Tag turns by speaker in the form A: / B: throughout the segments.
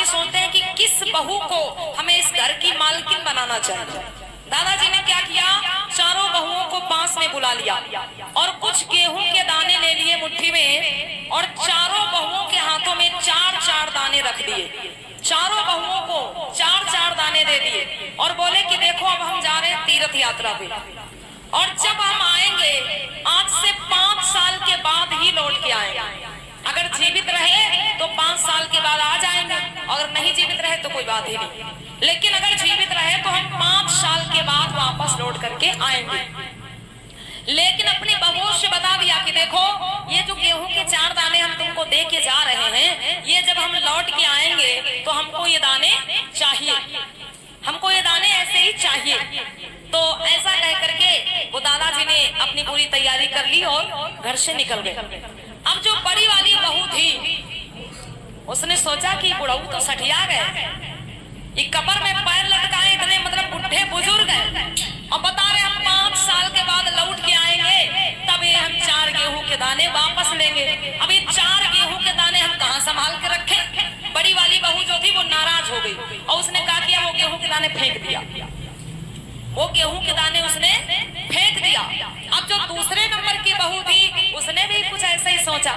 A: दादाजी सोचते हैं कि किस बहू को हमें इस घर की मालकिन बनाना चाहिए। दादाजी ने क्या किया, चारों बहुओं को पास में बुला लिया और कुछ गेहूं के दाने ले लिए मुट्ठी में और चारों बहुओं के हाथों में 4-4 दाने रख दिए। चारों बहुओं को 4-4 दाने दे दिए और बोले कि देखो अब हम जा रहे हैं तीर्थ यात्रा पे, और जब हम आएंगे आज से 5 साल के बाद ही लौट के आएंगे। अगर जीवित रहे तो 5 साल के बाद आ जाएंगे, अगर नहीं जीवित रहे तो कोई बात ही नहीं, लेकिन अगर जीवित रहे तो हम 5 साल के बाद वापस लौट करके आएंगे। लेकिन अपनी बहुओं से बता दिया कि देखो ये जो गेहूं के 4 दाने हम तुमको दे के जा रहे हैं, ये जब हम लौट के आएंगे तो हमको ये दाने चाहिए, हमको ये दाने ऐसे ही चाहिए। तो ऐसा कह करके वो दादाजी ने अपनी पूरी तैयारी कर ली और घर से निकल गए। अब जो बड़ी वाली बहू थी उसने सोचा कि बुढ़ऊ तो सठिया गए, ये कब्र में पैर लटकाए इतने मतलब बुढ़े बुजुर्ग हैं और बता रहे हम 5 साल के बाद लौट के आएंगे, तब ये हम 4 गेहूं के दाने वापस लेंगे। अब ये 4 गेहूं के दाने हम कहाँ संभाल के रखें। बड़ी वाली बहू जो थी वो नाराज हो गई और उसने कहा कि वो गेहूं के दाने फेंक दिया, वो गेहूं के दाने उसने फेंक दिया। अब जो दूसरे नंबर की बहू थी उसने भी कुछ ऐसा ही सोचा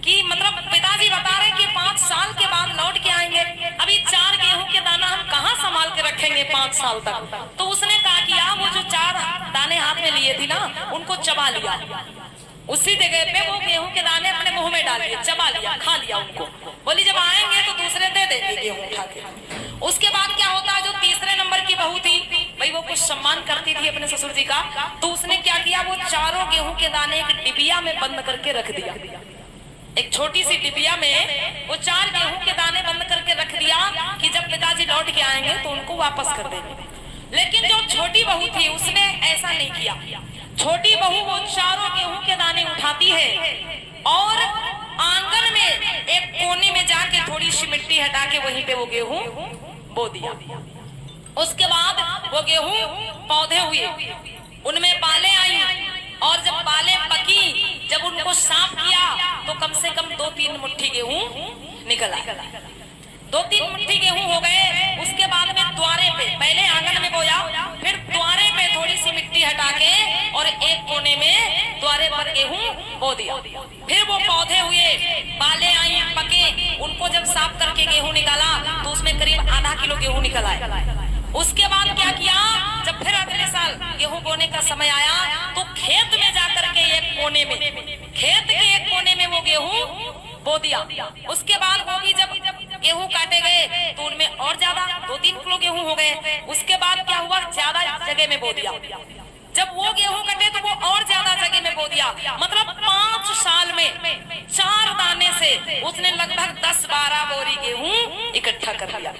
A: कि मतलब पिताजी बता रहे कि 5 साल के बाद लौट के आएंगे, अभी 4 गेहूं के दाना हम कहाँ संभाल के रखेंगे 5 साल तक। तो उसने कहा कि वो जो 4 दाने हाथ में लिए थी ना उनको चबा लिया, उसी जगह पे वो गेहूं के दाने अपने मुंह में डाल दिए, चबा लिया, खा लिया उनको। बोली जब आएंगे तो दूसरे दे देंगे गेहूं उठा के। उसके बाद क्या होता है, जो तीसरे नंबर की बहू थी भाई वो कुछ सम्मान करती थी अपने ससुर जी का, तो उसने क्या किया, वो चारों गेहूं के दाने एक डिबिया में बंद करके रख दिया। एक छोटी सी डिबिया में वो 4 गेहूं के दाने बंद करके रख दिया कि जब पिताजी लौट के आएंगे तो उनको वापस कर देंगे। लेकिन जो छोटी बहू थी उसने ऐसा नहीं किया। छोटी बहू वो चारों गेहूं के दाने उठाती है और आंगन में एक कोने में जाके थोड़ी सी मिट्टी हटा के वहीं पे वो गेहूं बो दिया। उसके बाद वो गेहूं पौधे हुए, उनमें बालें आई और जब बालें पकी, जब उनको साफ किया तो कम से कम 2-3 मुट्ठी गेहूं निकल आया। 2-3 मुट्ठी गेहूं हो गए। उसके बाद में द्वारे पे, पहले आंगन में बोया, फिर द्वारे पे थोड़ी सी मिट्टी हटा के और एक कोने में द्वारे पर गेहूं बो दिया। फिर वो पौधे हुए, बालें आई, पके, उनको जब साफ करके गेहूं निकाला तो उसमें करीब आधा किलो गेहूं निकल आया। उसके बाद क्या किया, जब फिर अगले साल गेहूं बोने का समय आया तो खेत में जाकर के एक कोने में, खेत के एक कोने में वो गेहूं बो दिया। उसके बाद वो भी जब गेहूं काटे गए तो उनमें और ज्यादा 2-3 किलो गेहूं हो गए। उसके बाद क्या हुआ, ज्यादा जगह में बो दिया। जब वो गेहूं कटे तो वो और ज्यादा जगह में बो दिया। मतलब 5 साल में 4 दाने से उसने लगभग 10-12 बोरी गेहूं इकट्ठा कर लिया।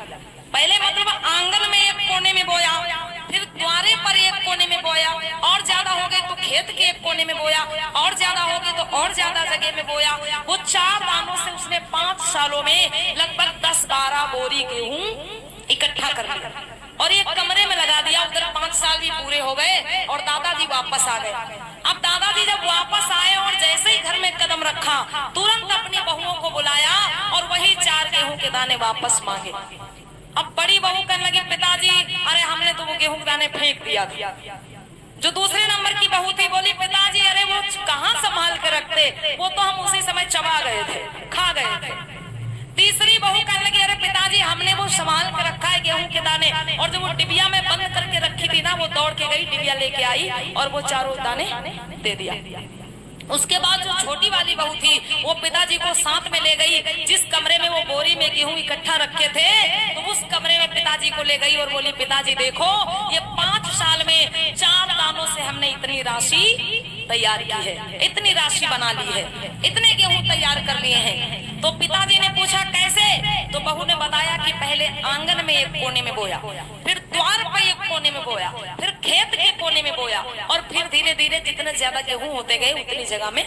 A: पहले मतलब आंगन में एक कोने में बोया, फिर द्वारे पर एक कोने में बोया, और ज्यादा हो गए तो खेत के एक कोने में बोया, और ज्यादा हो गए तो और ज्यादा जगह में बोया। वो 4 दानों से उसने 5 सालों में लगभग 10-12 बोरी गेहूं इकट्ठा कर लिया और एक कमरे में लगा दिया। उधर 5 साल भी पूरे हो गए और दादाजी वापस आ गए। अब दादाजी जब वापस आए और जैसे ही घर में कदम रखा तुरंत अपनी बहुओं को बुलाया और वही 4 गेहूं के दाने वापस मांगे। अब बड़ी बहू कहने लगी पिताजी अरे हमने तो वो गेहूं के दाने फेंक दिया था। जो दूसरे नंबर की बहू थी बोली पिताजी अरे वो कहाँ संभाल के रखते, वो तो हम उसी समय चबा गए थे, खा गए थे। तीसरी बहू कहने लगी अरे पिताजी हमने वो संभाल के रखा है गेहूं के दाने, और जो वो डिबिया में बंद करके रखी थी ना वो दौड़ के गई, डिबिया लेके आई और वो 4 दाने दे दिया। उसके बाद जो छोटी वाली बहू थी वो पिताजी को साथ में ले गई। जिस कमरे में वो बोरी में गेहूं इकट्ठा रखे थे तो उस कमरे में पिताजी को ले गई और बोली पिताजी देखो ये 5 साल में 4 दानों से हमने इतनी राशि तैयार की है, इतनी राशि बना ली है, इतने गेहूं तैयार कर लिए हैं। तो पिताजी ने पूछा कैसे, तो बहू ने बताया कि पहले आंगन में एक कोने में बोया, फिर द्वार पर एक कोने में बोया, फिर खेत के कोने में बोया, और फिर धीरे धीरे जितने ज्यादा गेहूं होते गए उतनी जगह में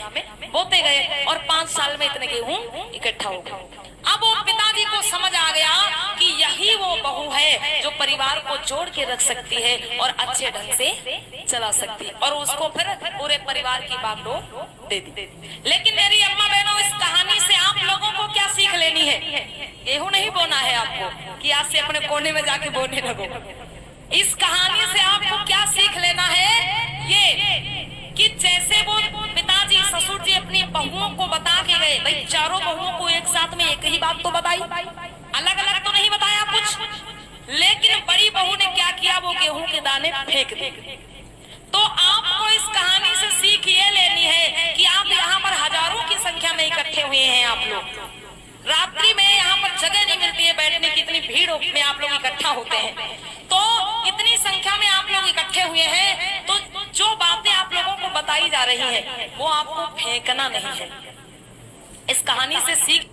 A: बोते गए और 5 साल में इतने गेहूं इकट्ठा हो गए। अब वो पिताजी को समझ आ गया कि यही वो बहू है जो परिवार को जोड़ के रख सकती है और अच्छे ढंग से चला सकती है, और उसको फिर पूरे परिवार की बागडोर दे दी। लेकिन मेरी अम्मा बहनों इस कहानी से आप लोगों को क्या सीख लेनी है, गेहूं नहीं बोना है आपको कि आज से अपने कोने में जाके बोने लगो। इस कहानी से आपको क्या सीख लेना है, ये कि जैसे वो पिताजी ससुर जी अपनी बहुओं को बता के गए, भाई चारों बहुओं को एक साथ में एक ही बात तो बताई, अलग अलग तो नहीं बताया कुछ, लेकिन बड़ी बहू ने क्या किया, वो गेहूं के दाने फेंक दिए। तो आपको इस कहानी से सीख ये लेनी है कि आप यहाँ पर हजारों की संख्या में इकट्ठे हुए हैं, आप लोग रात्रि में यहाँ पर जगह नहीं मिलती है बैठने की, इतनी भीड़ में आप लोग इकट्ठा होते हैं, तो इतनी संख्या में आप लोग इकट्ठे हुए हैं, तो जो बातें आप लोगों को बताई जा रही है वो आपको फेंकना नहीं है। इस कहानी से सीख